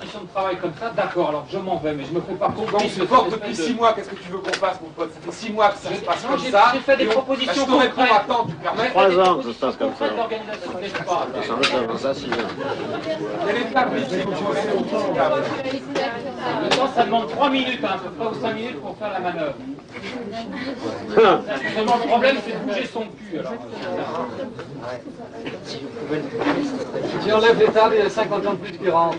de travail comme ça, d'accord, alors je m'en vais, mais je me fais pas comprendre. Donc tu portes depuis 6 mois, qu'est-ce que tu veux qu'on fasse, mon pote? Ça fait 6 mois que ça se passe comme ça. J'ai fait des propositions concrètes. Je te réponds, attends, tu permets? 3 ans que ça se passe comme ça. D'organisation de l'espace. Ça va faire ça 6 ans. Quelle étape ici tu veux faire une petite étape? Le temps, ça demande 3 minutes, hein, à peu près, ou 5 minutes pour faire la manœuvre. Seulement, le problème, c'est de bouger son cul, alors. Si on enlève les tables, il y a 50 ans de plus qui rentrent.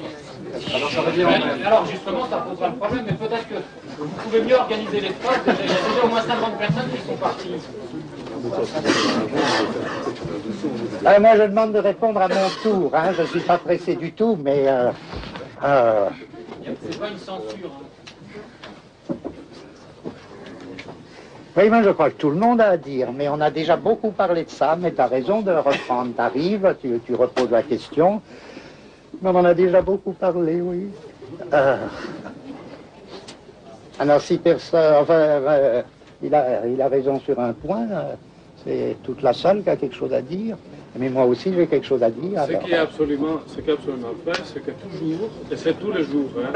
Alors ça revient en même. Alors justement, ça posera le problème, mais peut-être que vous pouvez mieux organiser l'espace. Il y a déjà au moins 50 personnes qui sont parties. Moi, je demande de répondre à mon tour. Hein. Je ne suis pas pressé du tout, mais... C'est pas une censure. Hein. Oui, moi, je crois que tout le monde a à dire, mais on a déjà beaucoup parlé de ça, mais tu as raison de reprendre. Tu arrives, tu reposes la question. Mais on en a déjà beaucoup parlé, oui. Alors, si personne... Enfin, il a raison sur un point. C'est toute la salle qui a quelque chose à dire. Mais moi aussi, j'ai quelque chose à dire. Ce qui est absolument vrai, c'est que toujours, et c'est tous les jours, hein,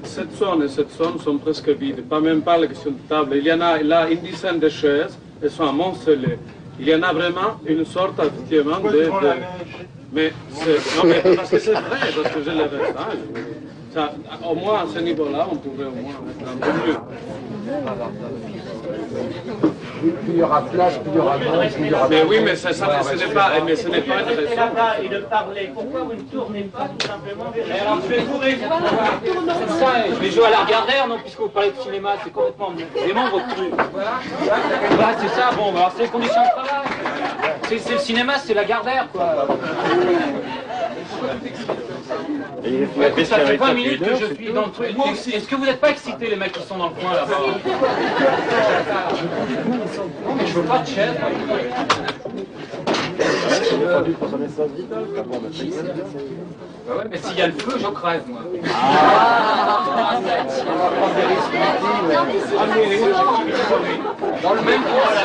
cette zone et cette zone sont presque vides. Même pas la question de table. Il y en a là une dizaine de chaises, elles sont amoncelées. Il y en a vraiment une sorte, effectivement, de... Mais non, mais parce que c'est vrai, parce que j'ai le message. Ça, au moins à ce niveau-là, on pourrait au moins mettre un peu mieux. Plus il y aura place, plus il y aura monde, plus il y aura... Mais oui, mais ce n'est pas une raison. Là-bas et de parler. Pourquoi vous ne tournez pas tout simplement vers... Alors je vais courir. C'est ça, je vais jouer à la Lagardère, non, puisque vous parlez de cinéma, c'est complètement dément votre truc. Voilà, c'est ça, bon, alors c'est les conditions de travail. C'est le cinéma, c'est la Lagardère, quoi. Ça fait 20 minutes que je suis dans le truc. Est-ce que vous n'êtes pas excités, les mecs qui sont dans le coin là-bas? Non, mais je veux pas de chaise. Bah ouais, mais s'il y a le feu, je crève, moi. Dans le même coin, là.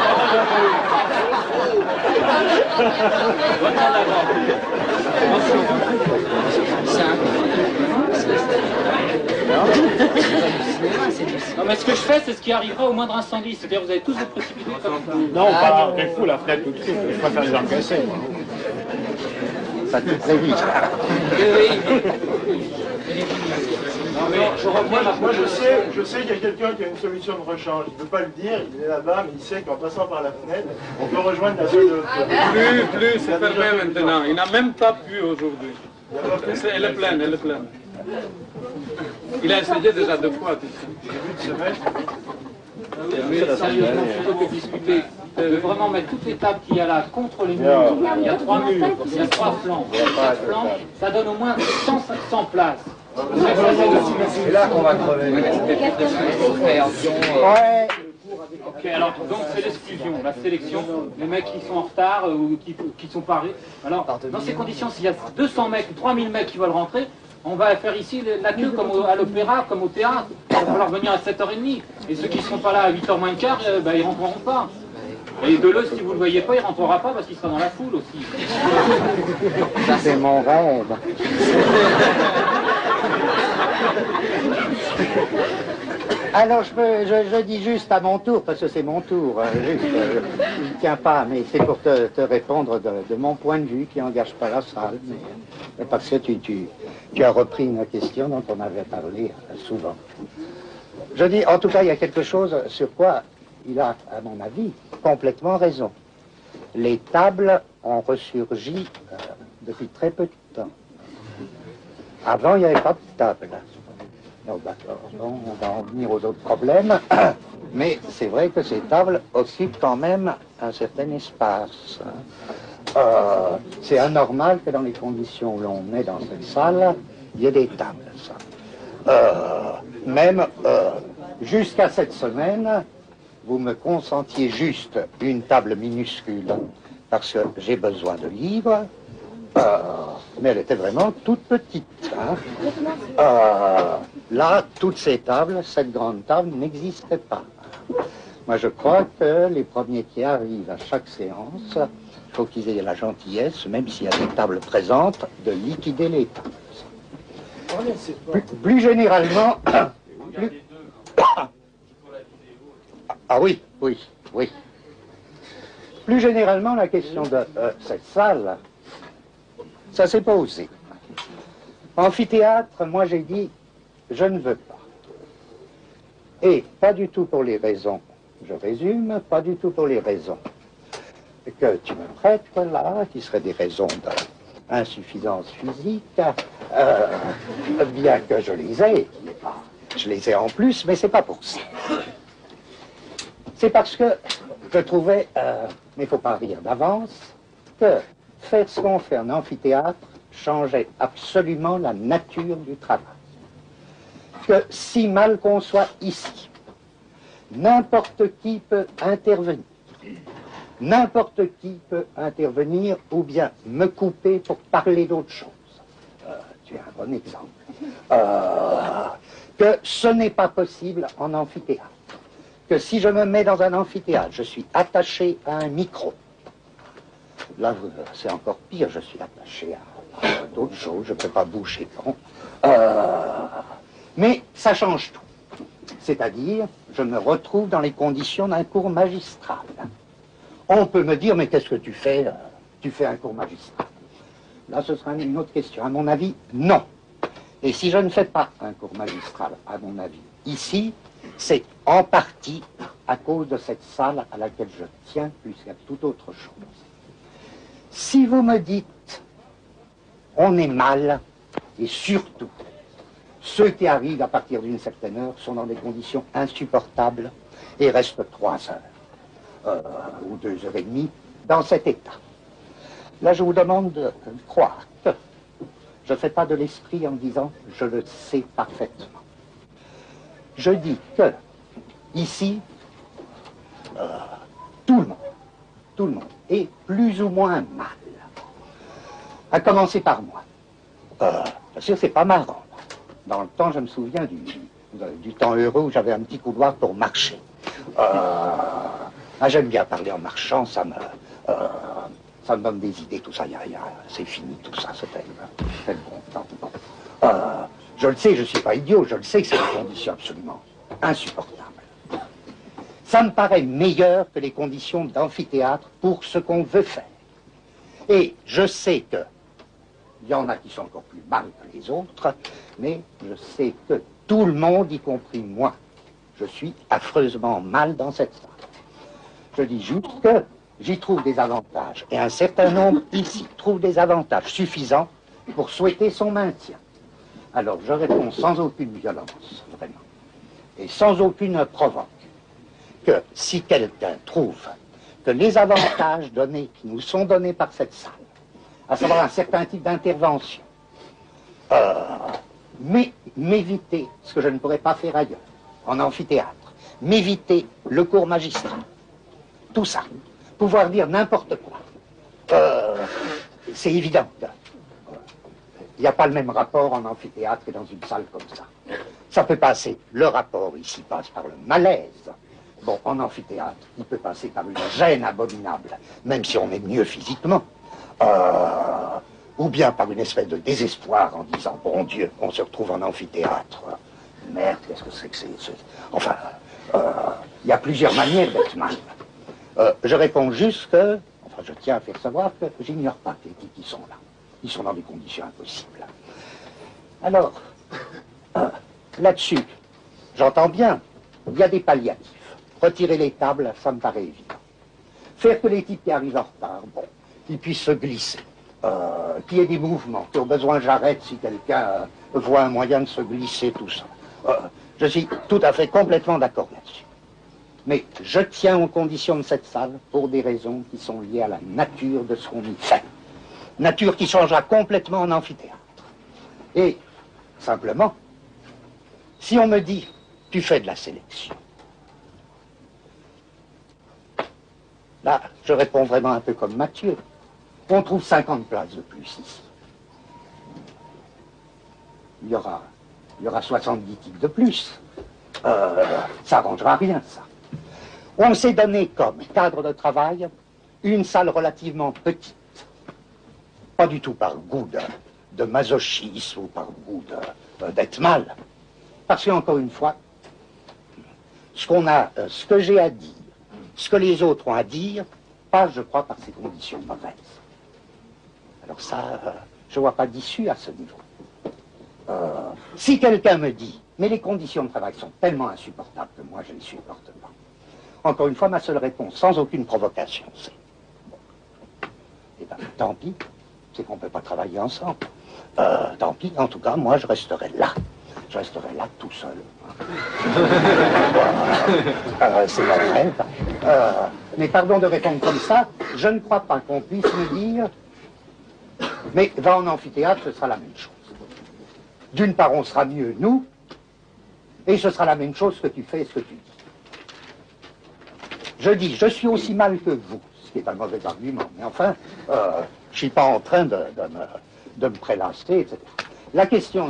Non, mais ce que je fais, c'est ce qui arrivera au moindre incendie. C'est-à-dire, vous allez tous vous précipiter comme ça. Non, pas dans quel coup, la fenêtre tout de suite. Je préfère les encaisser, moi. Ça tout très vite. Non, mais moi je sais qu'il y a quelqu'un qui a une solution de rechange. Il ne peut pas le dire, il est là-bas, mais il sait qu'en passant par la fenêtre, on peut rejoindre la zone de... Plus, c'est fermé maintenant. Il n'a même pas pu aujourd'hui. Elle est pleine, elle est pleine. Il a essayé déjà 2 fois. Début de semaine. Sérieusement, plutôt que discuter, de vraiment mettre toutes les tables qu'il y a là contre les murs. Il y a 3 murs, il y a 3 flancs. 4 flancs, ça donne au moins 100 places. C'est là qu'on va crever. Ouais. Ok, alors donc c'est l'exclusion, la sélection, les mecs qui sont en retard ou qui sont parés. Alors, dans ces conditions, s'il y a 200 mecs ou 3000 mecs qui veulent rentrer, on va faire ici la queue comme à l'opéra, comme au théâtre. Il va falloir venir à 7h30. Et ceux qui ne seront pas là à 8h moins le quart, ben, ils ne rentreront pas. Et Deleuze, si vous ne le voyez pas, il ne rentrera pas parce qu'il sera dans la foule aussi. C'est mon rêve. Alors, je dis juste à mon tour, parce que c'est mon tour, juste, il ne tient pas, mais c'est pour te répondre de mon point de vue, qui n'engage pas la salle, mais parce que tu as repris une question dont on avait parlé souvent. Je dis, en tout cas, il y a quelque chose sur quoi il a, à mon avis, complètement raison. Les tables ont ressurgi depuis très peu de temps. Avant, il n'y avait pas de table. Donc, d'accord, bon, on va en venir aux autres problèmes, mais c'est vrai que ces tables occupent quand même un certain espace. C'est anormal que dans les conditions où l'on est dans cette salle, il y ait des tables. Même jusqu'à cette semaine, vous me consentiez juste une table minuscule, parce que j'ai besoin de livres, mais elle était vraiment toute petite. Hein. Là, toutes ces tables, cette grande table n'existait pas. Moi, je crois que les premiers qui arrivent à chaque séance, il faut qu'ils aient la gentillesse, même s'il y a des tables présentes, de liquider les tables. Plus généralement... Ah oui, oui, oui. Plus généralement, la question de cette salle, ça s'est posé. Amphithéâtre, moi j'ai dit, je ne veux pas. Et pas du tout pour les raisons, je résume, pas du tout pour les raisons que tu me prêtes, là, qui seraient des raisons d'insuffisance physique, bien que je les ai, je les ai en plus, mais c'est pas pour ça. C'est parce que je trouvais, mais il ne faut pas rire d'avance, que faire ce qu'on fait en amphithéâtre changeait absolument la nature du travail. Que si mal qu'on soit ici, n'importe qui peut intervenir. N'importe qui peut intervenir ou bien me couper pour parler d'autre chose. Tu es un bon exemple. Que ce n'est pas possible en amphithéâtre. Que si je me mets dans un amphithéâtre, je suis attaché à un micro. Là, c'est encore pire, je suis attaché à d'autres choses, je ne peux pas bouger. Bon. Mais ça change tout. C'est-à-dire, je me retrouve dans les conditions d'un cours magistral. On peut me dire, mais qu'est-ce que tu fais? Tu fais un cours magistral. Là, ce sera une autre question. À mon avis, non. Et si je ne fais pas un cours magistral, à mon avis, ici, c'est en partie à cause de cette salle à laquelle je tiens plus qu'à toute autre chose. Si vous me dites, on est mal, et surtout, ceux qui arrivent à partir d'une certaine heure sont dans des conditions insupportables et restent 3 heures. Ou 2 heures et demie, dans cet état. Là, je vous demande de croire que je ne fais pas de l'esprit en disant « je le sais parfaitement ». Je dis que, ici, tout le monde est plus ou moins mal. À commencer par moi. Bien sûr, c'est pas marrant. Dans le temps, je me souviens du temps heureux où j'avais un petit couloir pour marcher. J'aime bien parler en marchant, ça me donne des idées, tout ça, c'est fini, tout ça, c'était le bon temps. Je le sais, je ne suis pas idiot, je le sais que c'est des conditions absolument insupportables. Ça me paraît meilleur que les conditions d'amphithéâtre pour ce qu'on veut faire. Et je sais que, il y en a qui sont encore plus mal que les autres, mais je sais que tout le monde, y compris moi, je suis affreusement mal dans cette salle. Je dis juste que j'y trouve des avantages, et un certain nombre ici trouvent des avantages suffisants pour souhaiter son maintien. Alors je réponds sans aucune violence, vraiment, et sans aucune provoque, que si quelqu'un trouve que les avantages donnés, qui nous sont donnés par cette salle, à savoir un certain type d'intervention, m'éviter ce que je ne pourrais pas faire ailleurs, en amphithéâtre, m'éviter le cours magistral, tout ça, pouvoir dire n'importe quoi. C'est évident. Il n'y a pas le même rapport en amphithéâtre et dans une salle comme ça. Ça peut passer, le rapport ici passe par le malaise. Bon, en amphithéâtre, il peut passer par une gêne abominable, même si on est mieux physiquement. Ou bien par une espèce de désespoir en disant, bon Dieu, on se retrouve en amphithéâtre. Merde, qu'est-ce que c'est que c'est... Enfin, il y a plusieurs manières d'être mal. Je réponds juste que, enfin je tiens à faire savoir que j'ignore pas les types qui sont là. Ils sont dans des conditions impossibles. Alors, là-dessus, j'entends bien, il y a des palliatifs. Retirer les tables, ça me paraît évident. Faire que les types qui arrivent en retard, bon, qu'ils puissent se glisser, qu'il y ait des mouvements, qui ont besoin j'arrête si quelqu'un voit un moyen de se glisser, tout ça. Je suis tout à fait complètement d'accord là-dessus. Mais je tiens aux conditions de cette salle pour des raisons qui sont liées à la nature de ce qu'on y fait. Nature qui changera complètement en amphithéâtre. Et, simplement, si on me dit, tu fais de la sélection, là, je réponds vraiment un peu comme Mathieu. On trouve 50 places de plus ici. Il y aura 70 types de plus. Ça n'arrangera rien, ça. On s'est donné comme cadre de travail une salle relativement petite. Pas du tout par goût de masochisme ou par goût d'être mal. Parce qu'encore une fois, ce que j'ai à dire, ce que les autres ont à dire, passe, je crois, par ces conditions mauvaises. Alors ça, je ne vois pas d'issue à ce niveau. Si quelqu'un me dit, mais les conditions de travail sont tellement insupportables que moi je ne les supporte pas. Encore une fois, ma seule réponse, sans aucune provocation, c'est eh ben, tant pis, c'est qu'on ne peut pas travailler ensemble. Tant pis, en tout cas, moi je resterai là. Je resterai là tout seul. C'est mon rêve. Mais pardon de répondre comme ça, je ne crois pas qu'on puisse me dire mais va en amphithéâtre, ce sera la même chose. D'une part, on sera mieux, nous, et ce sera la même chose ce que tu fais et ce que tu dis. Je dis, je suis aussi mal que vous, ce qui est un mauvais argument, mais enfin, je ne suis pas en train de me prélasser, etc. La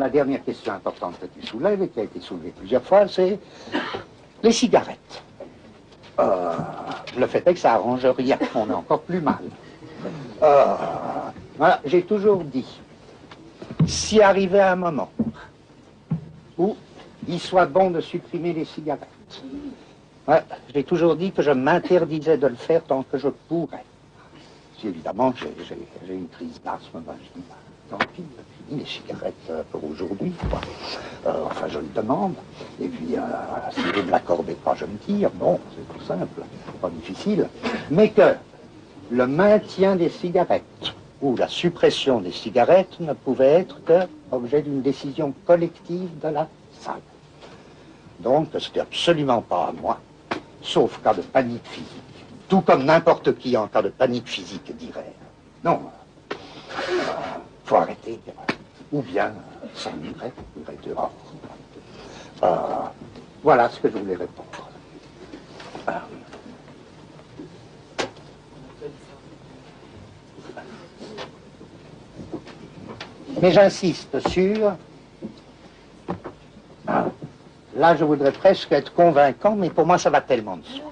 dernière question importante que tu soulèves, et qui a été soulevée plusieurs fois, c'est les cigarettes. Le fait est que ça arrange rien, on est encore plus mal. Voilà, j'ai toujours dit, si arrivait un moment où il soit bon de supprimer les cigarettes, ouais, j'ai toujours dit que je m'interdisais de le faire tant que je pourrais. Si évidemment j'ai une crise d'asthme, ben, je dis, ben, tant pis, les cigarettes pour aujourd'hui, quoi. Enfin, je le demande. Et puis, si vous ne l'accordez pas, je me tire. Bon, c'est tout simple, pas difficile. Mais que le maintien des cigarettes ou la suppression des cigarettes ne pouvait être que objet d'une décision collective de la salle. Donc, ce n'est absolument pas à moi, sauf cas de panique physique. Tout comme n'importe qui en cas de panique physique dirait. Non, faut arrêter. Ou bien, ça irait dehors. Voilà ce que je voulais répondre. Mais j'insiste sur... Là, je voudrais presque être convaincant, mais pour moi, ça va tellement de soi.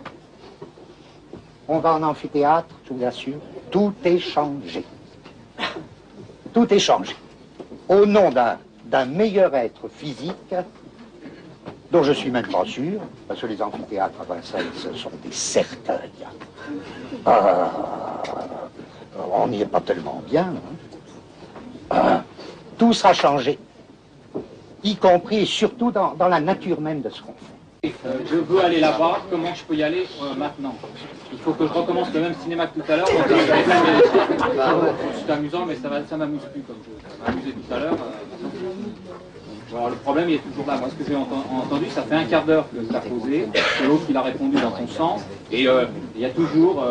On va en amphithéâtre, je vous assure, tout est changé. Tout est changé. Au nom d'un meilleur être physique, dont je suis même pas sûr, parce que les amphithéâtres à Vincennes, ce sont des cercueils. On n'y est pas tellement bien. Hein. Tout sera changé, y compris et surtout dans la nature même de ce qu'on fait. Je veux aller là-bas, comment je peux y aller maintenant? Il faut que je recommence le même cinéma que tout à l'heure. C'est amusant, mais ça m'amuse plus comme jeu. Ça m'a amusé tout à l'heure. Alors le problème il est toujours là. Moi ce que j'ai entendu, ça fait un quart d'heure que tu as posé, c'est l'autre qui l'a répondu dans ton sens. Et il y a toujours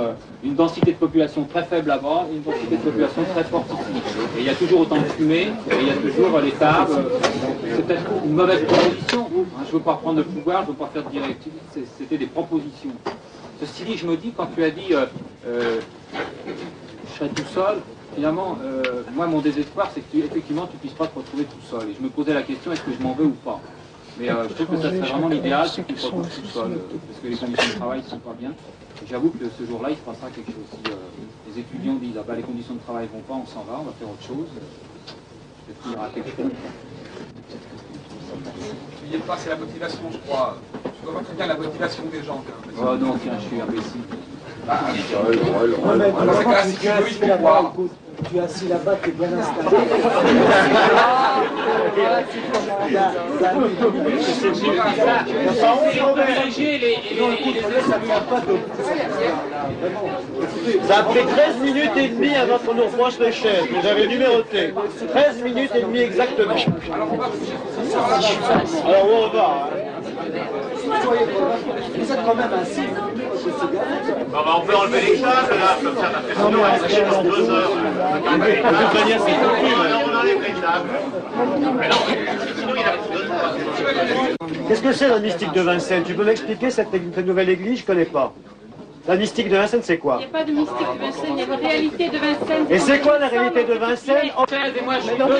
une densité de population très faible là-bas et une densité de population très forte ici. Et il y a toujours autant de fumée, et il y a toujours les tables. C'est peut-être une mauvaise proposition. Je ne veux pas prendre le pouvoir, je ne veux pas faire de directive. C'était des propositions. Ceci dit, je me dis, quand tu as dit je serai tout seul, finalement, moi mon désespoir c'est que effectivement tu ne puisses pas te retrouver tout seul. Et je me posais la question, est-ce que je m'en veux ou pas? Mais je trouve que ça serait vraiment l'idéal, c'est que tu te retrouves tout seul, parce que les conditions de travail ne sont pas bien. J'avoue que ce jour-là, il se passera quelque chose. Si les étudiants disent, ah bah, les conditions de travail ne vont pas, on s'en va, on va faire autre chose. Peut-être qu'il y aura quelque chose. N'oubliez pas, c'est la motivation, je crois. Tu dois voir très bien la motivation des gens. Oh non, tiens, je suis imbécile. Dans ce cas-là, si tu veux, il faut voir. Tu es assis là-bas, tu es bien installé. Ça a pris 13 minutes et demie avant qu'on nous reproche les chaises. Vous avez numéroté. 13 minutes et demie exactement. Alors où on va? Vous êtes quand même assis. On peut enlever les tables là, comme ça, parce que sinon on va sécher pendant 2 heures. De toute manière, c'est tout. On enlève les tables. Mais non, sinon il arrive 2 heures. Qu'est-ce que c'est la mystique de Vincennes? Tu peux m'expliquer cette nouvelle église? Je ne connais pas. La mystique de Vincennes, c'est quoi? Il n'y a pas de mystique de Vincennes, il y a une réalité de Vincennes. Et c'est quoi la réalité de Vincennes? Et moi, je suis debout.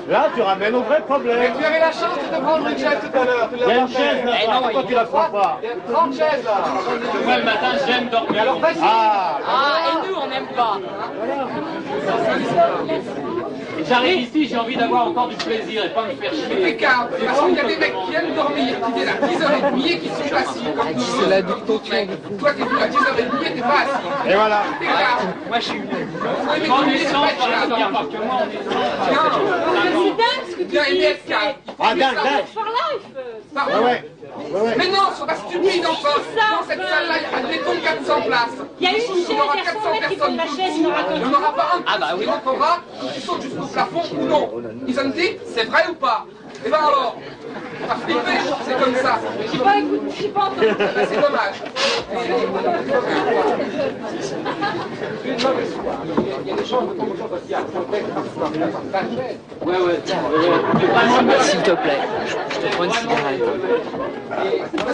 Là, tu ramènes au vrai problème. Mais tu avais la chance de te prendre une chaise tout à l'heure. Il y a une chaise là-bas, pourquoi tu la prends pas? Il y a 30 chaises là. Moi, le matin, j'aime dormir. Alors vas-y. Ah, Et nous, on n'aime pas. J'arrive ici, j'ai envie d'avoir encore du plaisir et pas me faire chier. Regarde, parce qu'il y a des mecs qui aiment dormir, qui viennent à 10h30 et qui sont assis comme tout le monde. C'est la dictature. Toi, t'es venu à 10h30 et t'es pas assis. et voilà. Regarde. Moi, je suis on est 100 par la première fois que moi, on est 100. C'est dingue ce que tu Viens, dis. Emmett, calme. Ah, dingue, dingue. For life. Pardon. Ouais. Mais non, sois pas stupide enfin. Dans cette salle-là, il y a admettons 400 places. Il y a une chaise, Il y aura il y a 100 400 mecs qui prennent personnes. la chaise, il y en aura Il n'y en aura pas un qui rentrera ou qui saute jusqu'au plafond ou non. Ils ont dit, c'est vrai ou pas? Et ben alors, t'as flippé, c'est comme ça. J'ai pas écouté, j'ai pas entendu. Ben, c'est dommage. Il y a des gens qui tombent parce qu'il y a un contexte. Ouais, ouais. S'il te plaît, je te prends une cigarette.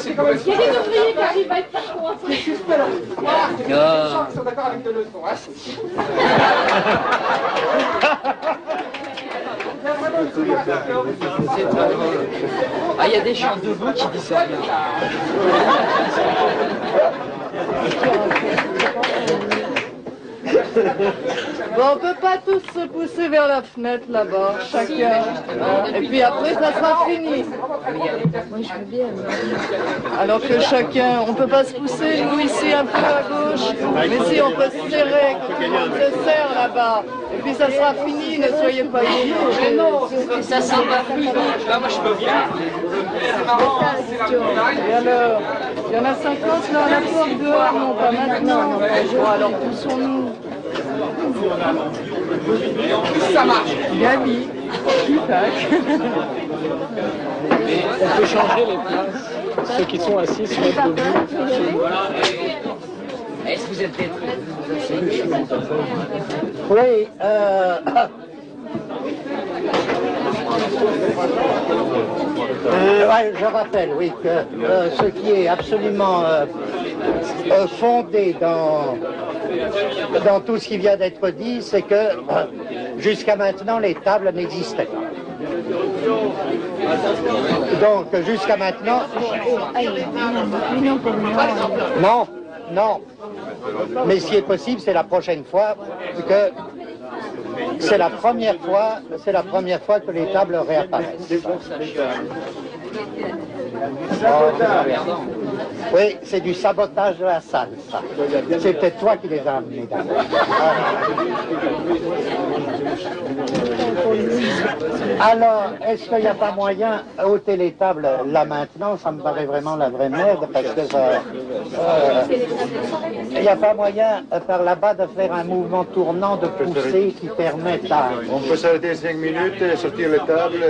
C'est quand même Il y a des ouvriers qui arrivent à être pas coincés. voilà, c'est des gens qui sont d'accord avec tes leçons. Hein. Ah, il y a des gens debout qui disent rien. Bon, on peut pas tous se pousser vers la fenêtre là-bas, chacun. Et puis après, ça sera fini. Moi, je veux bien. Alors que chacun, on peut pas se pousser, nous ici un peu à gauche, mais si on peut se serrer, comme tout le monde se serre là-bas. Et puis ça sera fini, ne soyez pas idiots. Ça sent pas plus. Là, moi, je peux bien. C'est marrant, c'est la montagne. Et alors, il y en a 50 là à la porte dehors, non pas maintenant. Bon, alors poussons-nous. Ça marche. Gabi, On peut changer les places. Ceux qui sont assis se mettent debout. Est-ce que vous êtes des Oui, ouais, je rappelle, oui, que ce qui est absolument fondé dans tout ce qui vient d'être dit, c'est que jusqu'à maintenant, les tables n'existaient pas. Donc, jusqu'à maintenant... Non, non. Mais ce qui est possible, c'est la prochaine fois que... C'est la première fois que les tables réapparaissent. Oui, c'est du sabotage de la salle, ça. C'est peut-être toi qui les as amenés d'abord. Alors, est-ce qu'il n'y a pas moyen, ôter les tables là maintenant, ça me paraît vraiment la vraie merde, parce que ça... il n'y a pas moyen, par là-bas, de faire un mouvement tournant de poussée qui permette à... On peut s'arrêter 5 minutes et sortir les tables.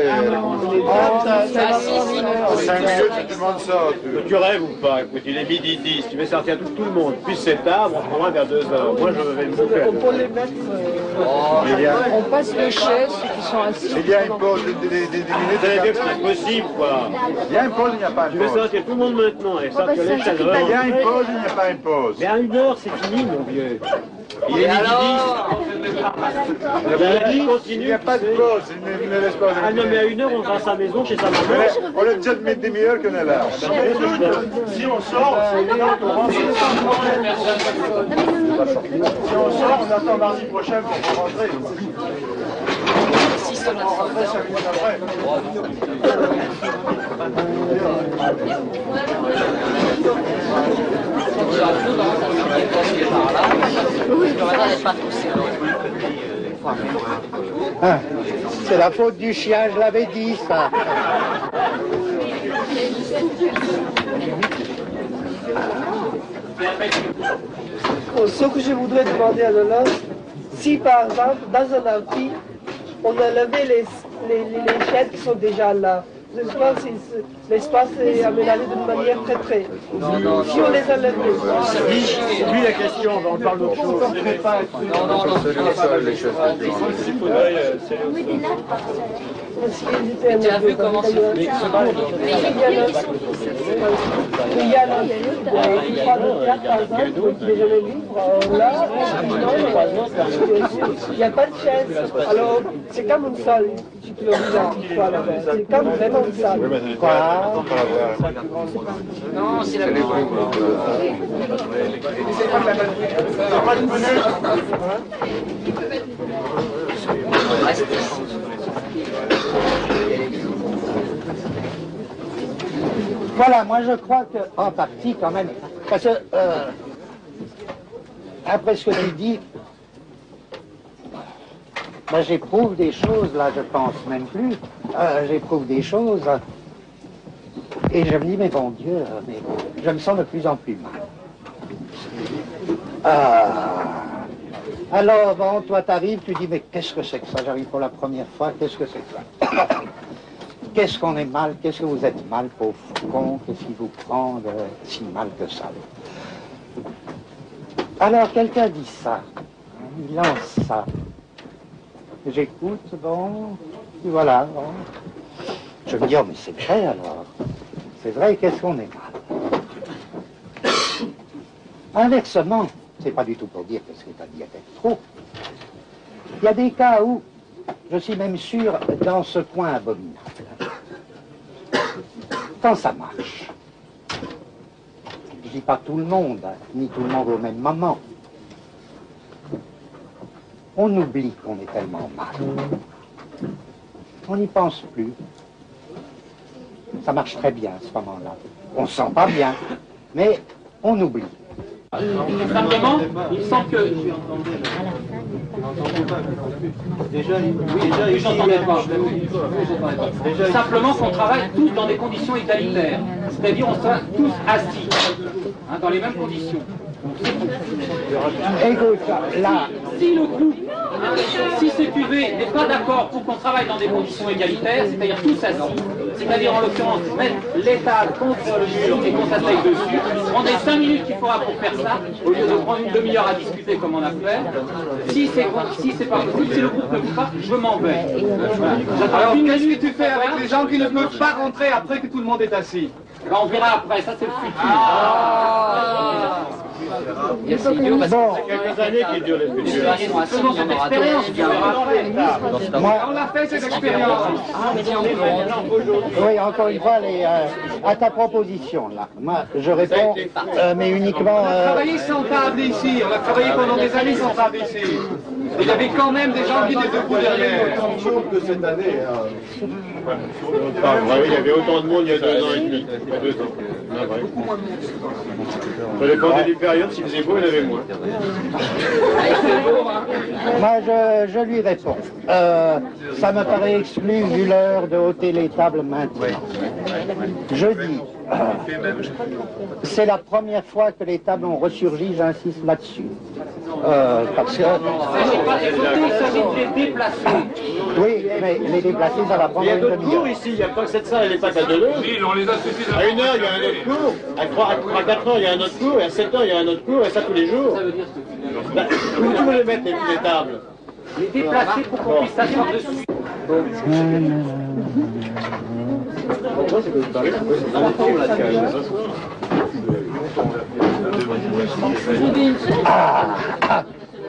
En 5 minutes, tout le monde sort. Tu rêves ou pas? Écoute, il est midi 10, tu veux sortir tout le monde. Puis c'est tard, on prendra vers 2 heures. Moi, je vais me bouffer. On peut les mettre... On passe les chaises, ceux qui sont assis. Il y a une pause de minutes. Vous savez bien que c'est possible, quoi. Il y a une pause, il n'y a pas Tu une veux pause. sortir tout le monde maintenant et sortir les chaises. Il y a une pause, il n'y a pas une pause. Mais à 1 heure, c'est fini, mon vieux. Il est midi 10. Il n'y a pas de pause, il ne laisse pas. Ah non, mais à 1 heure, on va à sa maison, chez sa maman. On est déjà de demi-heure qu'on est là. Si on sort, on attend mardi prochain pour rentrer. On va rentrer 5 minutes après. Ah, c'est la faute du chien, je l'avais dit, ça. Bon, ce que je voudrais demander à Lola, si par exemple, dans un amphi, on a levé les chaises qui sont déjà là, l'espace est aménagé d'une manière très très. Si on les enlève Lui, la question, on parle d'autre chose. Tu as vu comment c'est fait? Il y a une fois de théâtre, par exemple, qui déjà le livre, là, il n'y a pas de chaise. Alors, c'est comme une salle, si tu le regardes, c'est comme vraiment une salle. Quoi? Non, c'est la même. Voilà, moi je crois que, en partie quand même, parce que, après ce que tu dis, ben, j'éprouve des choses, là je pense même plus, j'éprouve des choses, et je me dis, mais bon Dieu, mais je me sens de plus en plus mal. Alors, bon, toi t'arrives, tu dis, mais qu'est-ce que c'est que ça? J'arrive pour la première fois, qu'est-ce que c'est que ça? Qu'est-ce qu'on est mal, qu'est-ce que vous êtes mal, pauvre con, qu'est-ce qui vous prend de si mal que ça? Alors, quelqu'un dit ça, il lance ça. J'écoute, bon, et voilà, bon. Je me dis, oh, mais c'est vrai alors. C'est vrai, qu'est-ce qu'on est mal. Inversement, c'est pas du tout pour dire que ce que tu as dit était trop. Il y a des cas où, je suis même sûr, dans ce coin abominable, quand ça marche, je dis pas tout le monde, ni tout le monde au même moment, on oublie qu'on est tellement mal. On n'y pense plus. Ça marche très bien à ce moment-là. On se sent pas bien, mais on oublie. Simplement, il semble que... Simplement qu'on travaille tous dans des conditions égalitaires. C'est-à-dire on sera tous assis, hein, dans les mêmes conditions. Écoute, là... Si le groupe, si CQV n'est pas d'accord pour qu'on travaille dans des conditions égalitaires, c'est-à-dire tous assis, c'est-à-dire en l'occurrence mettre les tables contre le mur et qu'on s'asseye dessus, prendre les 5 minutes qu'il faudra pour faire ça, au lieu de prendre une demi-heure à discuter comme on a fait. Si c'est pas possible, si le groupe ne veut pas, je m'en vais. Voilà. Alors qu'est-ce que tu fais avec les gens qui ne peuvent pas rentrer après que tout le monde est assis? Ben, on verra après, ça c'est le futur. Il y a ces idiots parce que Quelques années qui durent les futurs. Faisons cette expérience, tu verras. On l'a fait cette expérience. Oui, encore une fois, à ta proposition, là. Moi, je réponds, mais uniquement... On a travaillé sans table ici, on a travaillé pendant des années sans table ici. Et il y avait quand même des gens qui étaient debout derrière. Autant de monde que cette année. Il y avait autant de monde il y a 2 ans et demi. Il y a 2 ans. Ah, vrai. Ça dépendait des périodes, s'il faisait beau, il y en avait moins. Moi, je lui réponds. Ça me paraît exclu vu l'heure de ôter les tables maintenant. Je dis, c'est la première fois que les tables ont ressurgi, j'insiste là-dessus. Parce que... Oui, mais les déplacer, ça va prendre Il y a une d'autres demi-heure. cours ici, il n'y a pas que cette salle, elle n'est pas qu'à 2 heures. Oui, on les a suffisamment. À 1 heure, il y a un autre cours, à 4 heures, il y a un autre cours, et à 7 heures, il y a un autre cours, et ça tous les jours. Bah, où tu veux les mettre, les tables? Les déplacer pour qu'on puisse s'asseoir dessus.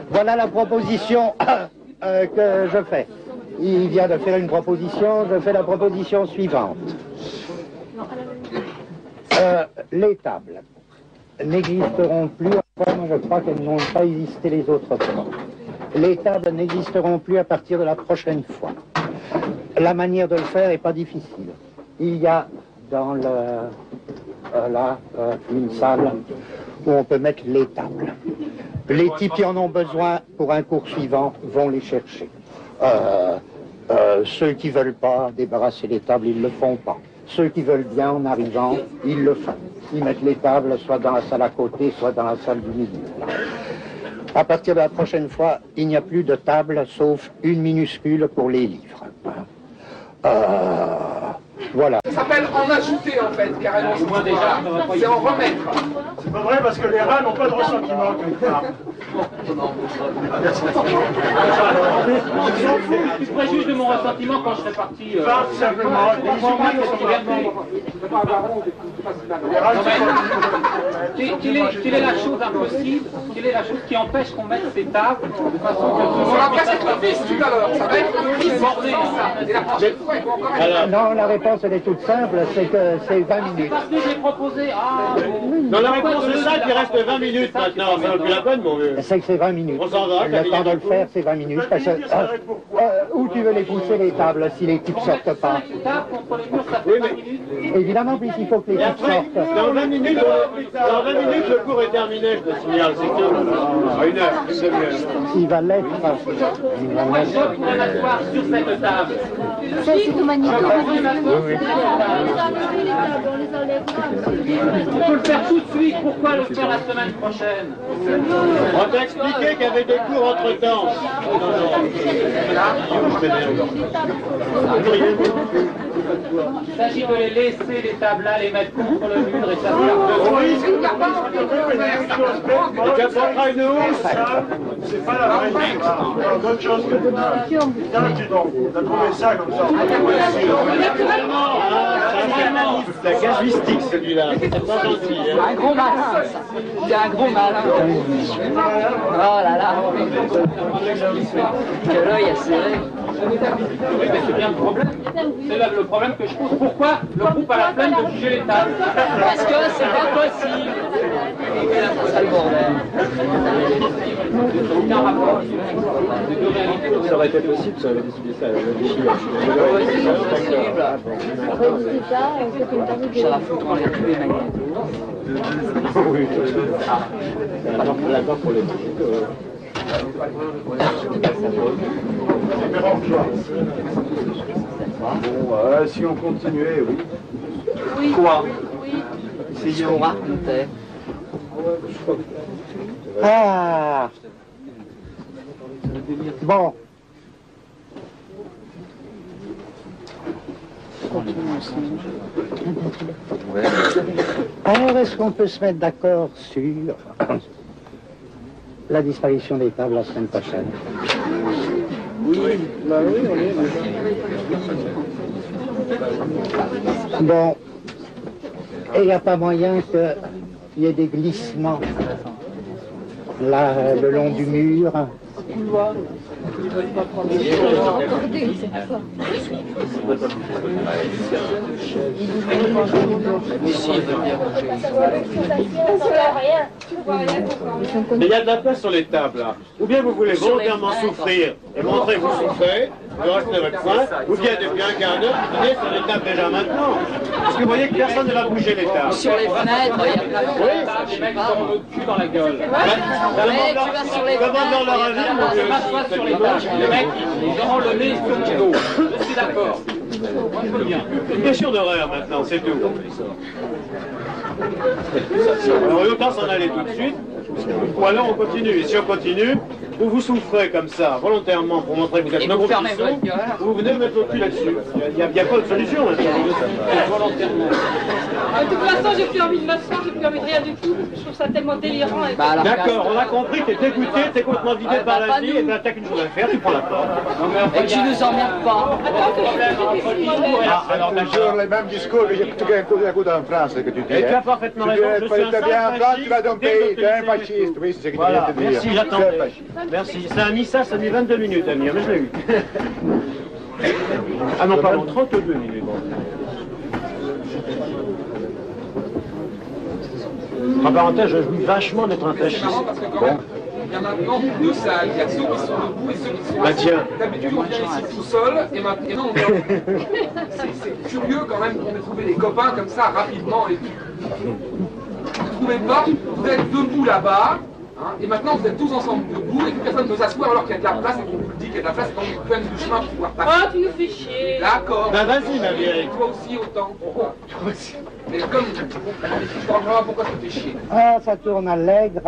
Voilà la proposition que je fais. Il vient de faire une proposition, je fais la proposition suivante. Les tables n'existeront plus, enfin, moi je crois qu'elles n'ont pas existé les autres fois. Les tables n'existeront plus à partir de la prochaine fois. La manière de le faire n'est pas difficile. Il y a dans une salle où on peut mettre les tables. Les types qui en ont besoin pour un cours suivant vont les chercher. Ceux qui ne veulent pas débarrasser les tables, ils ne le font pas. Ceux qui veulent bien en arrivant, ils le font. Ils mettent les tables soit dans la salle à côté, soit dans la salle du milieu. À partir de la prochaine fois, il n'y a plus de table sauf une minuscule pour les livres. Voilà. Ça s'appelle en ajouter en fait, carrément. C'est en remettre. C'est pas vrai parce que les rats n'ont pas de ressentiment quelque part. Tu préjuges de mon ressentiment quand je serai parti. Pas simplement. Quelle est la chose impossible? Quelle est la chose qui empêche qu'on mette ces tables de façon que On va passer le fils tout à l'heure. Ça va être le fils bordé. Et la prochaine fois, il faut encore être. Non, la réponse elle est toute simple, c'est que c'est 20 minutes. Parce que j'ai proposé. Non, la réponse est simple, il reste 20 minutes maintenant. Ça vaut plus la peine, mon vieux. C'est que c'est 20 minutes. On s'en va. Le temps de le faire, c'est 20 minutes. Parce que, où tu veux les pousser, les tables, si les types sortent pas? Oui, mais évidemment, puisqu'il faut que les types sortent. Dans 20 minutes, le cours est terminé, je te signale, c'est tout. À 1 heure, c'est bien. Il va l'être. Pourquoi je pourrais m'asseoir sur cette table? Ça, c'est tout magnifique. On peut le faire tout de suite, pourquoi le faire la semaine prochaine? On t'a expliqué qu'il y avait des cours entre-temps. Il s'agit de les laisser, les tables là, les mettre contre le mur et ça c'est pas la vraie vie. C'est autre chose que t'as trouvé ça comme ça. C'est la casuistique celui-là, c'est pas gentil. Un gros malin, c'est un gros malin. Oh là là. Que l'œil est serré. Oui, mais c'est bien le problème. C'est là le problème que je pose. Pourquoi le groupe a la flemme de juger les tables? Parce que c'est pas possible. C'est ça le bordel. Aucun rapport. Ça aurait été possible, ça avait décidé ça. Ça va foutre en l'air tous les manières. Oui, alors que là-bas pour les Bon, si on continuait, oui. Oui. Quoi? Oui. Ce qu'on racontait. Ah! Bon. Alors, est-ce qu'on peut se mettre d'accord sur la disparition des tables la semaine prochaine? Oui, bah oui, on est déjà. Bon. Et il n'y a pas moyen qu'il y ait des glissements là, le long du mur. Mais il y a de la place sur les tables là. Ou bien vous voulez volontairement souffrir et montrer que vous souffrez, le reste de votre coin, ou bien depuis un quart d'heure, vous venez sur les tables déjà maintenant. Parce que vous voyez que personne ne va bouger les tables. Sur les fenêtres, il y a plein de Les mecs ont le cul dans la gueule. Mais tu vas sur les Comment dans leur avis, mon vieux? Je m'assois sur les tables. Les mecs, ils auront le nez sur le dos. Je suis d'accord. Moi, je veux bien. C'est une question d'horaire maintenant, c'est tout. Alors autant s'en aller tout de suite, ou alors on continue. Et si on continue, ou vous souffrez comme ça, volontairement, pour montrer que vous êtes nos gros petits, ou vous venez mettre votre cul là-dessus. Il n'y a pas de solution là-dessus. Volontairement. De toute façon, j'ai plus envie de m'asseoir, j'ai plus envie de rien du tout. Je trouve ça tellement délirant. D'accord, on a compris, t'es dégoûté, t'es complètement vidé par la vie, et bien t'as qu'une chose à faire, tu prends la porte. Et tu nous emmerdes pas. Alors toujours les mêmes discours que tu gagnes tout d'un coup en France, que tu dis. Et tu as parfaitement raison, je suis un bien en France, tu vas sale dans ton pays, tu es un fasciste. fasciste, oui, c'est ce que tu Voilà, viens de dire. merci, j'attendais. Merci, ça a mis 22 minutes à venir, mais je l'ai eu. Ah non, pardon, 32 minutes. En parenthèse, je jouis vachement d'être un fasciste. Parce que quand même, il y a maintenant deux salles. Il y a ceux qui sont debout et ceux qui sont Bah assis. tiens. D'habitude, on vient ici tout seul et maintenant on vient. C'est curieux quand même qu'on ait trouvé des copains comme ça rapidement et tout. Vous ne trouvez pas, vous êtes debout là-bas. Hein, et maintenant vous êtes tous ensemble debout et que personne ne s'assoit alors qu'il y a de la place et qu'on vous le dit qu'il y a de la place et qu'on vous donne du chemin pour pouvoir passer. Oh, tu nous fais chier. D'accord. Bah vas-y ma vieille. Toi aussi autant. Toi aussi. Mais comme je comprends pas pourquoi ça te fait chier. Ah, ça tourne allègre.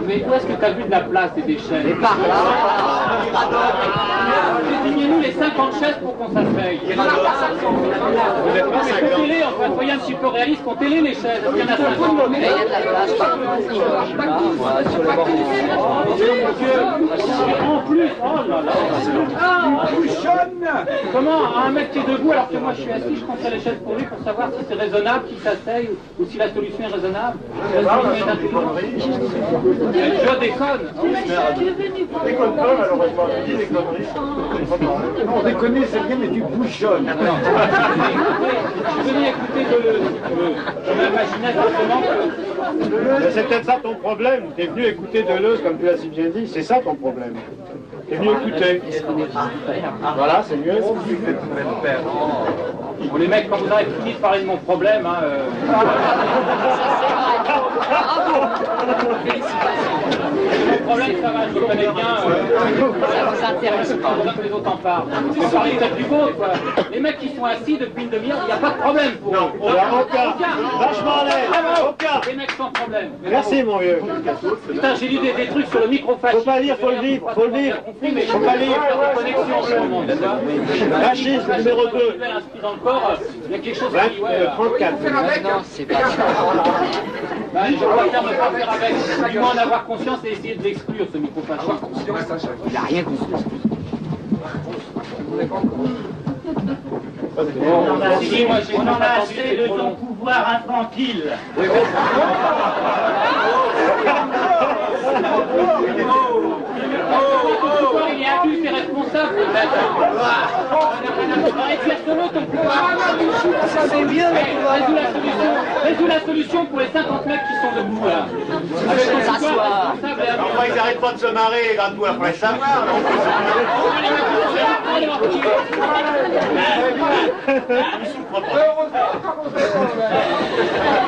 mais où est-ce que tu as vu de la place et des chaises? Par là. Désignez-nous les 50 chaises pour qu'on s'asseye. Comptez-les, enfin, soyez un petit peu réaliste, comptez-les les chaises. Est-ce qu'il y en a 50? Mais il y a de la place. En plus, oh là là. Comment un mec qui est debout alors que moi je suis assis, je compterai les chaises pour lui pour savoir si c'est raisonnable qu'il s'asseye ou si la solution est raisonnable. Je déconne. Déconne pas, malheureusement. Dis des conneries. On déconne, c'est bien, mais tu bouchonnes. Je suis venu écouter Deleuze. Je m'imaginais simplement que... Mais c'est peut-être ça ton problème. Tu es venu écouter Deleuze, comme tu l'as si bien dit. C'est ça ton problème. Tu es venu écouter. Voilà, c'est mieux. Bon, les mecs, quand vous aurez fini de parler de mon problème, hein, mon problème, ça va, je le connais bien. Ça vous intéresse pas. Que les autres en parlent. Je vais parler peut-être du vôtre, quoi. Les mecs qui sont assis depuis une demi-heure, il n'y a pas de problème pour eux. Non, aucun. Vachement l'air. Aucun. Les mecs sans problème. Merci, mon vieux. Putain, j'ai lu des trucs sur le microfascisme. Faut pas lire, faut le vivre. Faut le vivre. Faut pas lire. Connexion en ce moment, tu vois. Fascisme numéro 2. Dans le corps, il y a quelque chose qui... Ouais, 34. Non, c'est pas ça. Bah, je préfère ne pas faire avec, du moins en avoir conscience et essayer de l'exclure, ce microfascisme. Il n'a rien compris. On en a assez de ton pouvoir infantile. Il est adulte et responsable. Exerce-le ton pouvoir. C'est bien le pouvoir. Résous la solution pour les 50 mecs qui sont debout là. Avec ton pouvoir responsable et Enfin, ils n'arrêtent pas de se marrer, les gars, après savoir.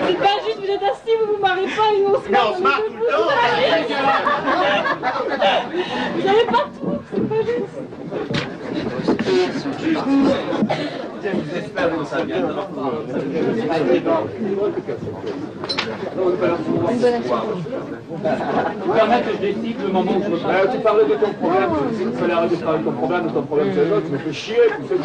C'est pas juste, vous êtes assis, vous vous marrez pas et on se Mais on se marre tout le temps. Vous n'avez pas tout, c'est pas juste. Vous permettre que je décide le moment où je veux pas. Tu parlais de ton problème, il fallait arrêter de parler de ton problème, ton problème c'est l'autre, tu me fais chier, tu sais que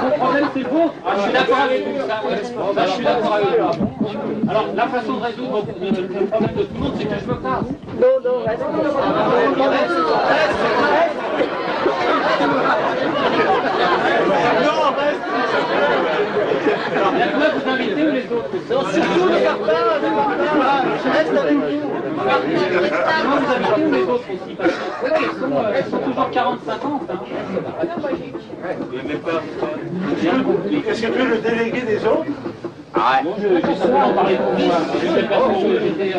Mon problème c'est le vôtre. Je suis d'accord avec vous, ça, ouais. Ça, je suis d'accord avec vous. Alors, la façon de résoudre le problème de tout le monde, c'est que je me casse. Non, non, reste. Non, reste. Alors, la quoi vous invitez ou les autres? Non, surtout le partage, reste avec nous. Moi, vous invitez ou les autres aussi? Parce que elles sont toujours 40-50. Hein. Est-ce que tu es le délégué des autres? Bon, j'ai souvent parlé pour moi. Je sais pas si j'étais...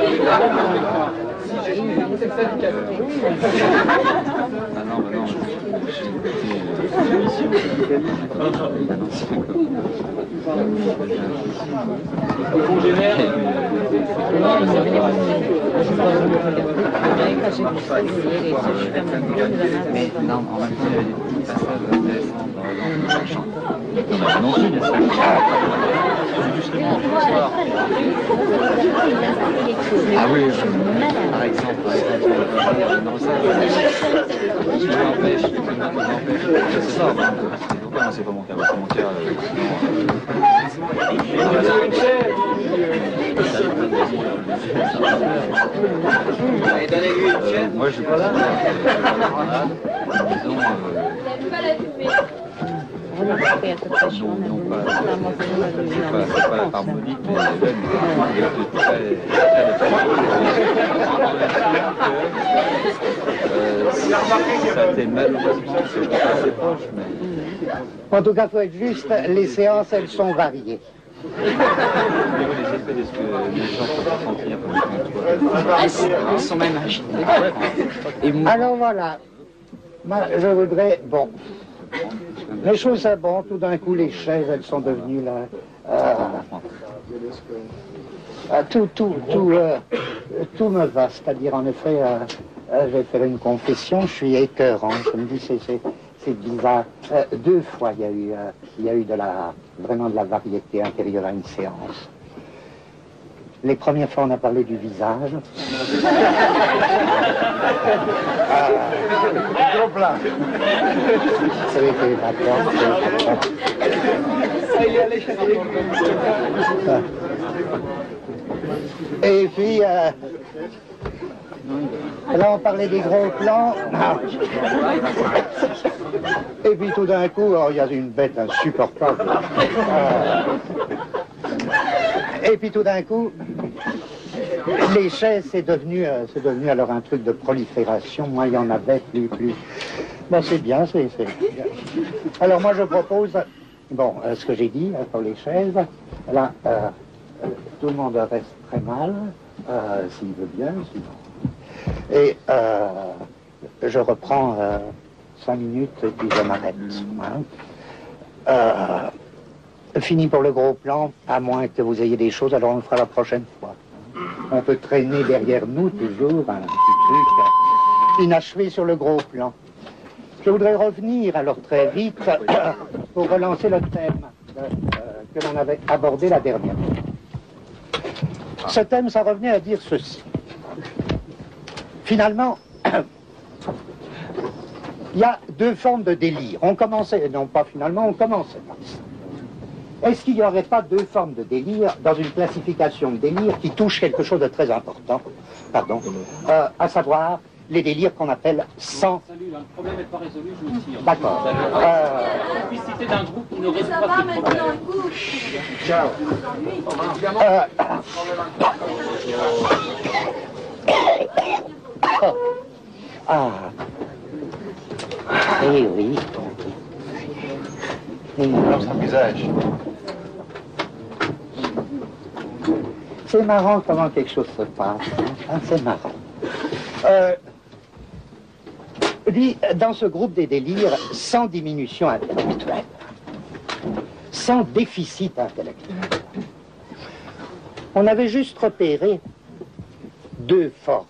Le congénère mais non, en même temps, il y avait des petits passages intéressants dans le chant. Non plus, bien sûr. Justement, ce soir. Ah oui, par exemple, une recette. Je m'empêche, je sais pas, c'est pas mon cas, c'est mon cas. Moi, je suis pas là. Disons, non pas harmonique, mais ça a été malheureusement, je suis pas assez proche, mais... En tout cas, il faut être juste, les séances, elles sont variées. Ils sont même agités. Alors voilà, moi, je voudrais, bon, les choses sont bon, tout d'un coup les chaises, elles sont devenues là, tout me va, c'est-à-dire en effet, je vais faire une confession, je suis écœurant, je me dis c'est bizarre. 2 fois il y a eu vraiment de la variété intérieure à une séance. Les premières fois, on a parlé du visage. Trop plat. C'était d'accord. Et puis, là, on parlait des gros plans. Et puis, tout d'un coup, il y a une bête insupportable. Et puis, tout d'un coup, les chaises, c'est devenu alors un truc de prolifération. Moi, il y en avait plus. Bon, c'est bien, c'est bien. Alors, moi, je propose, bon, ce que j'ai dit pour les chaises, là, tout le monde reste très mal, s'il veut bien, sinon. Et je reprends 5 minutes et puis je m'arrête. Hein. Fini pour le gros plan, à moins que vous ayez des choses, alors on le fera la prochaine fois. On peut traîner derrière nous toujours un petit truc inachevé sur le gros plan. Je voudrais revenir alors très vite pour relancer le thème que l'on avait abordé la dernière fois. Ce thème, ça revenait à dire ceci. Finalement, il y a 2 formes de délire. On commençait, non pas finalement, on commençait par ça. Est-ce qu'il n'y aurait pas 2 formes de délire dans une classification de délire qui touche quelque chose de très important, à savoir les délires qu'on appelle sans... Salut, là, le problème n'est pas résolu, je vous tire. D'accord. Complicité d'un groupe qui ne résout pas ce problème. Ciao. Eh oui. Alors, son visage. C'est marrant comment quelque chose se passe. Hein, c'est marrant. Dans ce groupe des délires, sans diminution intellectuelle, sans déficit intellectuel, on avait juste repéré 2 formes.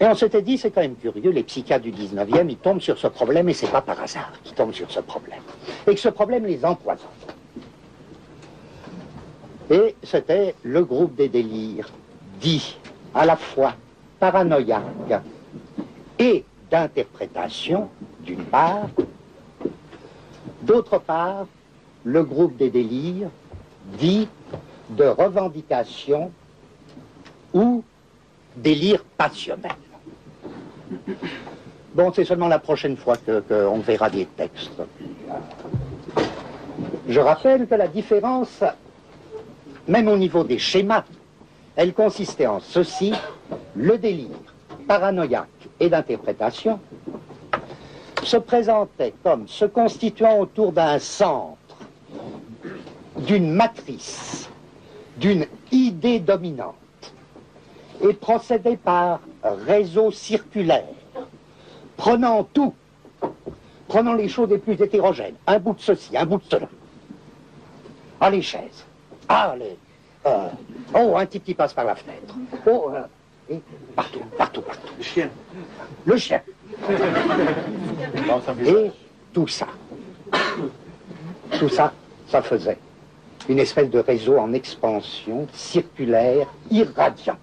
Et on s'était dit, c'est quand même curieux, les psychiatres du 19e, ils tombent sur ce problème, et c'est pas par hasard qu'ils tombent sur ce problème. Et que ce problème les empoisonne. Et c'était le groupe des délires, dit à la fois paranoïaque et d'interprétation, d'une part, d'autre part, le groupe des délires, dit de revendication ou délire passionnel. Bon, c'est seulement la prochaine fois qu'on verra des textes. Je rappelle que la différence, même au niveau des schémas, elle consistait en ceci: le délire paranoïaque et d'interprétation se présentait comme se constituant autour d'un centre, d'une matrice, d'une idée dominante, et procédait par réseau circulaire, prenant tout, prenant les choses les plus hétérogènes, un bout de ceci, un bout de cela. Ah, les chaises, ah, oh, un type qui passe par la fenêtre, oh, et partout. Le chien. Le chien. Et tout ça, ça faisait une espèce de réseau en expansion, circulaire, irradiant,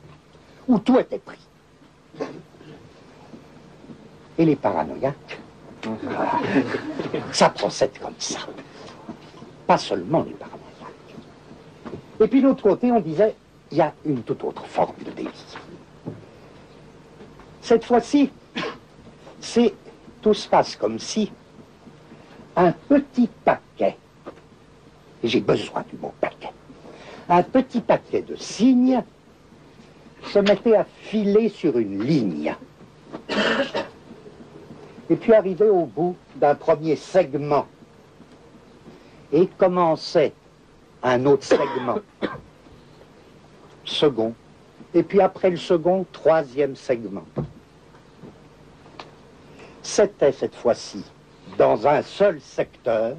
où tout était pris. Et les paranoïaques, ça procède comme ça. Pas seulement les paranoïaques. Et puis de l'autre côté, on disait, il y a une toute autre forme de délire. Cette fois-ci, tout se passe comme si un petit paquet, et j'ai besoin du mot paquet, un petit paquet de signes se mettait à filer sur une ligne. Et puis arrivait au bout d'un premier segment et commençait un autre segment, second, et puis après le second, 3e segment. C'était cette fois-ci, dans un seul secteur,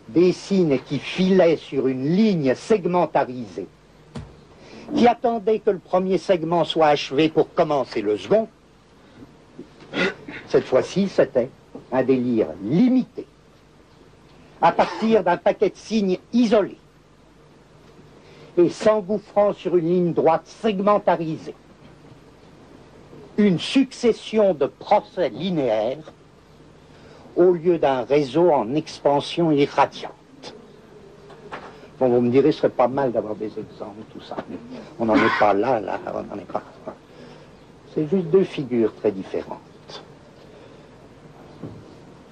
des signes qui filaient sur une ligne segmentarisée, qui attendaient que le premier segment soit achevé pour commencer le second. Cette fois-ci, c'était un délire limité, à partir d'un paquet de signes isolés, et s'engouffrant sur une ligne droite segmentarisée. Une succession de procès linéaires au lieu d'un réseau en expansion irradiante. Bon, vous me direz, ce serait pas mal d'avoir des exemples, tout ça, mais on n'en est pas là, on n'en est pas là. C'est juste deux figures très différentes.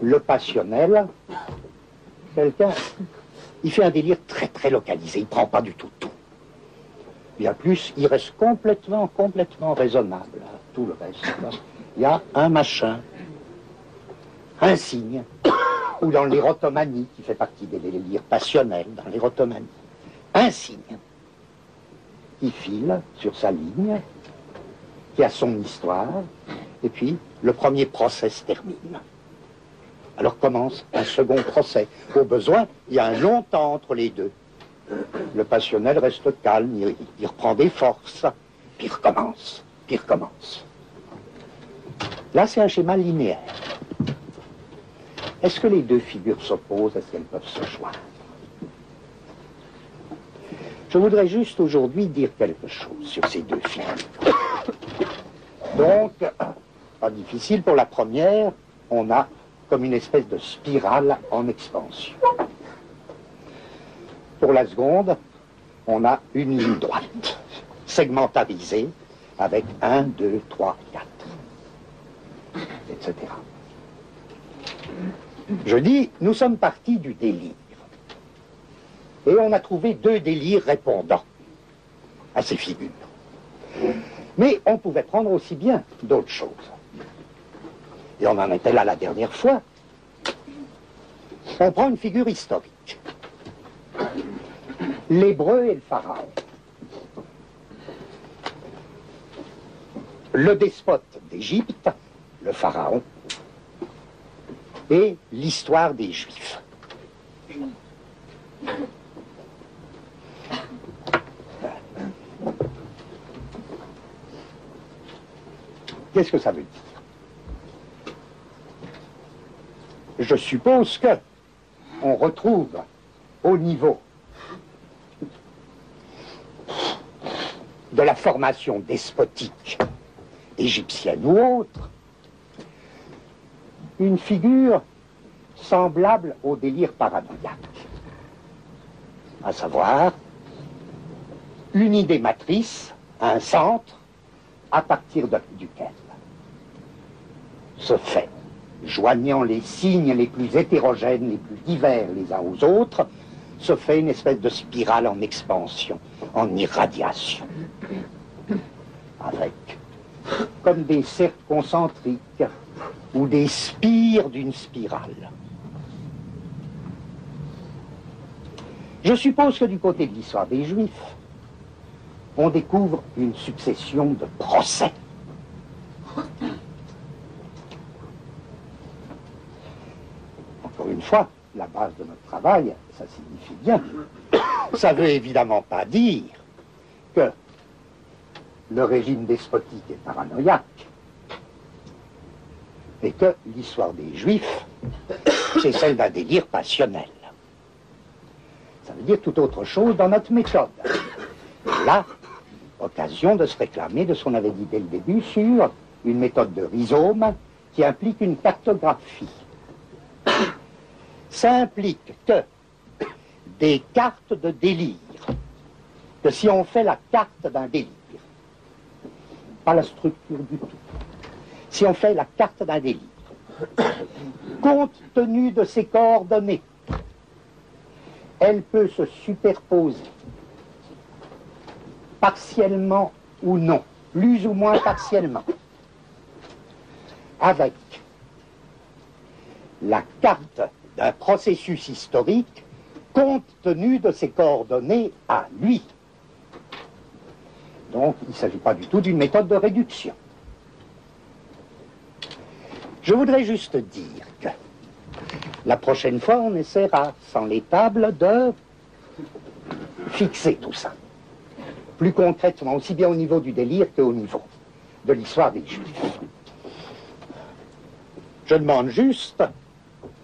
Le passionnel, quelqu'un, il fait un délire très très localisé, il ne prend pas du tout tout. Bien plus, il reste complètement raisonnable. Tout le reste, là. Il y a un machin, un signe, ou dans l'érotomanie, qui fait partie des délires passionnels, dans l'érotomanie, un signe qui file sur sa ligne, qui a son histoire, et puis le premier procès se termine. Alors commence un second procès. Au besoin, il y a un long temps entre les deux. Le passionnel reste calme, il reprend des forces, puis il recommence, puis il recommence. Là, c'est un schéma linéaire. Est-ce que les deux figures s'opposent? Est-ce qu'elles peuvent se joindre? Je voudrais juste aujourd'hui dire quelque chose sur ces deux figures. Donc, pas difficile, pour la première, on a comme une espèce de spirale en expansion. Pour la seconde, on a une ligne droite, segmentarisée, avec 1, 2, 3, 4, etc. Je dis, nous sommes partis du délire. Et on a trouvé deux délires répondants à ces figures. Mais on pouvait prendre aussi bien d'autres choses. Et on en était là la dernière fois. On prend une figure historique. L'Hébreu et le Pharaon. Le despote d'Égypte, le Pharaon, et l'histoire des Juifs. Qu'est-ce que ça veut dire? Je suppose que on retrouve au niveau de la formation despotique égyptienne ou autre une figure semblable au délire paranoïaque, à savoir une idée matrice, un centre, à partir duquel se fait, joignant les signes les plus hétérogènes, les plus divers les uns aux autres, se fait une espèce de spirale en expansion, en irradiation, avec comme des cercles concentriques ou des spires d'une spirale. Je suppose que du côté de l'histoire des Juifs, on découvre une succession de procès. Encore une fois, la base de notre travail, ça signifie bien. Ça ne veut évidemment pas dire que le régime despotique est paranoïaque et que l'histoire des Juifs, c'est celle d'un délire passionnel. Ça veut dire tout autre chose dans notre méthode. Là, occasion de se réclamer de ce qu'on avait dit dès le début sur une méthode de rhizome qui implique une cartographie. Ça implique que des cartes de délire, que si on fait la carte d'un délire, pas la structure du tout, si on fait la carte d'un délire, compte tenu de ses coordonnées, elle peut se superposer, partiellement ou non, plus ou moins partiellement, avec la carte d'un processus historique compte tenu de ses coordonnées à lui. Donc, il ne s'agit pas du tout d'une méthode de réduction. Je voudrais juste dire que la prochaine fois, on essaiera, sans les tables, de fixer tout ça. Plus concrètement, aussi bien au niveau du délire qu'au niveau de l'histoire des Juifs. Je demande juste,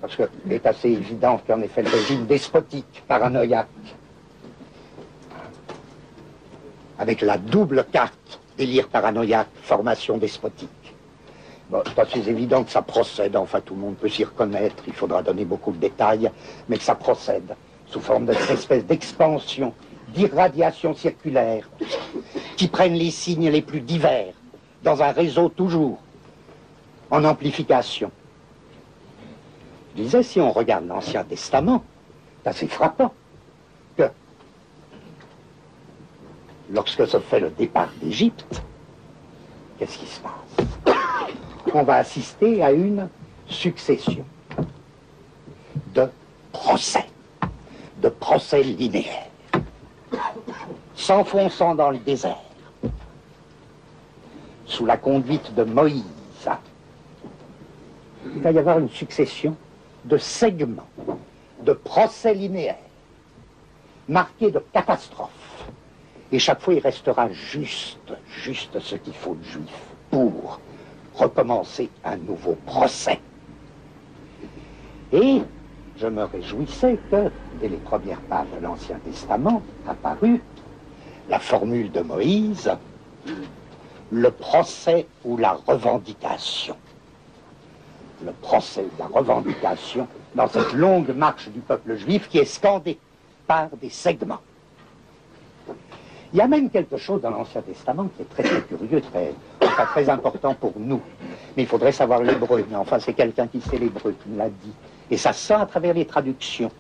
parce qu'il est assez évident qu'en effet le régime despotique, paranoïaque, avec la double carte, délire paranoïaque, formation despotique. Bon, c'est assez évident que ça procède, enfin tout le monde peut s'y reconnaître, il faudra donner beaucoup de détails, mais que ça procède sous forme de cette espèce d'expansion, d'irradiation circulaire, qui prennent les signes les plus divers, dans un réseau toujours en amplification. Je disais, si on regarde l'Ancien Testament, c'est assez frappant que lorsque se fait le départ d'Égypte, qu'est-ce qui se passe? On va assister à une succession de procès linéaires, s'enfonçant dans le désert, sous la conduite de Moïse. Il va y avoir une succession de segments, de procès linéaires, marqués de catastrophes. Et chaque fois, il restera juste ce qu'il faut de juif pour recommencer un nouveau procès. Et je me réjouissais que, dès les premières pages de l'Ancien Testament, apparut la formule de Moïse, le procès ou la revendication. Le procès ou la revendication dans cette longue marche du peuple juif qui est scandée par des segments. Il y a même quelque chose dans l'Ancien Testament qui est très, très curieux, très important pour nous. Mais il faudrait savoir l'hébreu. Mais enfin, c'est quelqu'un qui sait l'hébreu qui me l'a dit. Et ça se sent à travers les traductions.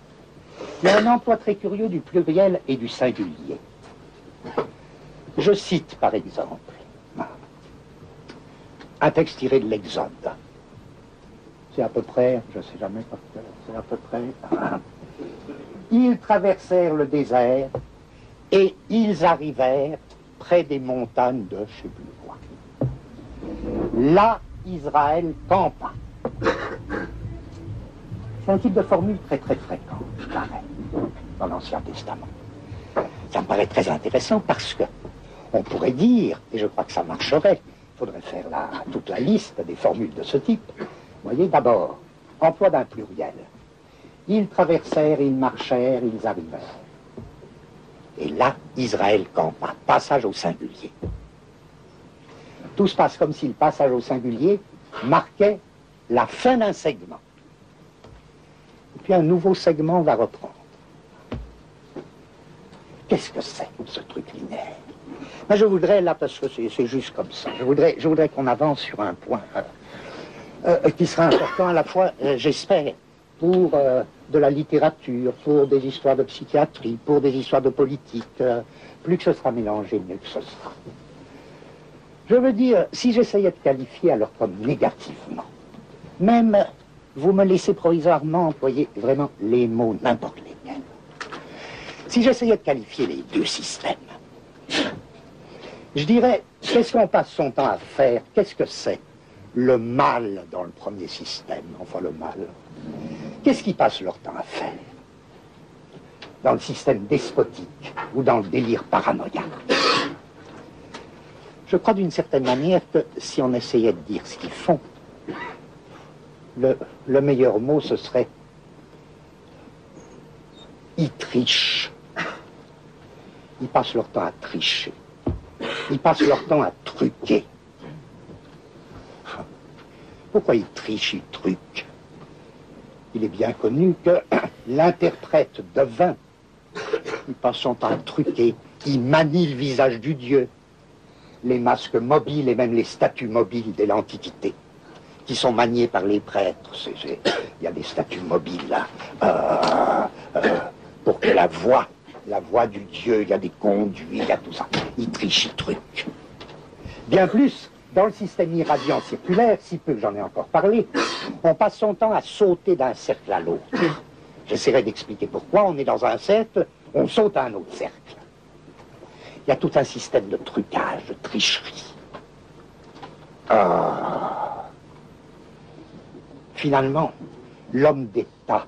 Il y a un emploi très curieux du pluriel et du singulier. Je cite, par exemple, un texte tiré de l'Exode. C'est à peu près, je ne sais jamais par cœur, c'est à peu près... Ils traversèrent le désert et ils arrivèrent près des montagnes de je ne sais plus quoi. Là, Israël campa. C'est un type de formule très très fréquent, je paraît, dans l'Ancien Testament. Ça me paraît très intéressant parce que on pourrait dire, et je crois que ça marcherait, il faudrait faire toute la liste des formules de ce type. Vous voyez, d'abord, emploi d'un pluriel. Ils traversèrent, ils marchèrent, ils arrivèrent. Et là, Israël campa. Passage au singulier. Tout se passe comme si le passage au singulier marquait la fin d'un segment. Et puis un nouveau segment va reprendre. Qu'est-ce que c'est, ce truc linéaire? Mais je voudrais, là, parce que c'est juste comme ça, je voudrais qu'on avance sur un point qui sera important à la fois, j'espère, pour de la littérature, pour des histoires de psychiatrie, pour des histoires de politique. Plus que ce sera mélangé, mieux que ce sera. Je veux dire, si j'essayais de qualifier alors comme négativement, même vous me laissez provisoirement employer vraiment les mots n'importe lesquels. Si j'essayais de qualifier les deux systèmes, je dirais, qu'est-ce qu'on passe son temps à faire? Qu'est-ce que c'est le mal dans le premier système? Enfin, le mal. Qu'est-ce qu'ils passent leur temps à faire dans le système despotique ou dans le délire paranoïaque? Je crois d'une certaine manière que si on essayait de dire ce qu'ils font, le meilleur mot ce serait ils trichent. Ils passent leur temps à tricher. Ils passent leur temps à truquer. Pourquoi ils trichent, ils truquent? Il est bien connu que l'interprète devin, il passe son temps à truquer, il manie le visage du Dieu, les masques mobiles et même les statues mobiles de l'Antiquité, qui sont maniés par les prêtres. Il y a des statues mobiles là, pour que la voix du Dieu, il y a des conduits, il y a tout ça. Ils trichent, ils truquent. Bien plus, dans le système irradiant circulaire, si peu que j'en ai encore parlé, on passe son temps à sauter d'un cercle à l'autre. J'essaierai d'expliquer pourquoi. On est dans un cercle, on saute à un autre cercle. Il y a tout un système de trucage, de tricherie. Finalement, l'homme d'État,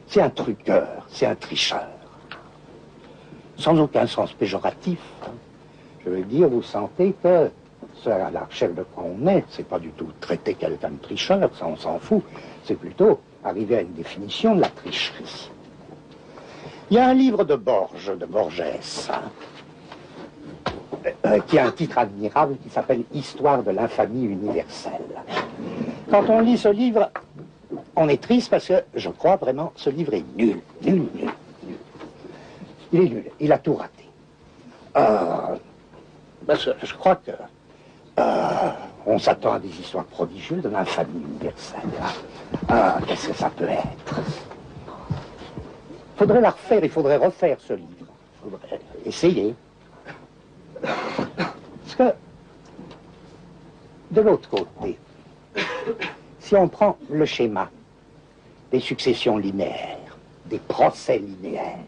c'est un truqueur, c'est un tricheur. Sans aucun sens péjoratif. Je veux dire, vous sentez que, à la recherche de quoi on est, c'est pas du tout traiter quelqu'un de tricheur, ça on s'en fout, c'est plutôt arriver à une définition de la tricherie. Il y a un livre de Borges, qui a un titre admirable qui s'appelle « Histoire de l'infamie universelle ». Quand on lit ce livre, on est triste parce que je crois vraiment ce livre est nul. Nul. Il est nul. Il a tout raté. Je crois que on s'attend à des histoires prodigieuses de l'infamie universelle. Qu'est-ce que ça peut être? Il faudrait la refaire, il faudrait refaire ce livre. Il faudrait essayer. Parce que, de l'autre côté, si on prend le schéma des successions linéaires, des procès linéaires,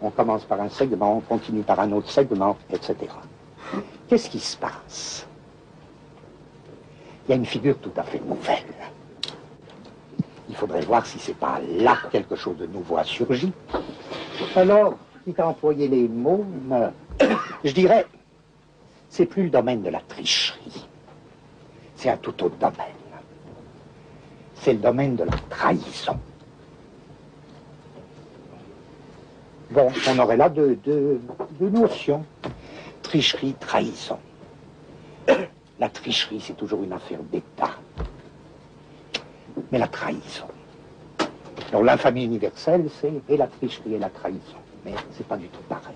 on commence par un segment, on continue par un autre segment, etc. Qu'est-ce qui se passe? Il y a une figure tout à fait nouvelle. Il faudrait voir si c'est pas là que quelque chose de nouveau a surgi. Alors, quitte à employer les mots, je dirais, c'est plus le domaine de la tricherie. C'est un tout autre domaine. C'est le domaine de la trahison. Bon, on aurait là deux notions. Tricherie, trahison. La tricherie, c'est toujours une affaire d'État. Mais la trahison. Alors l'infamie universelle, c'est et la tricherie et la trahison. Mais c'est pas du tout pareil.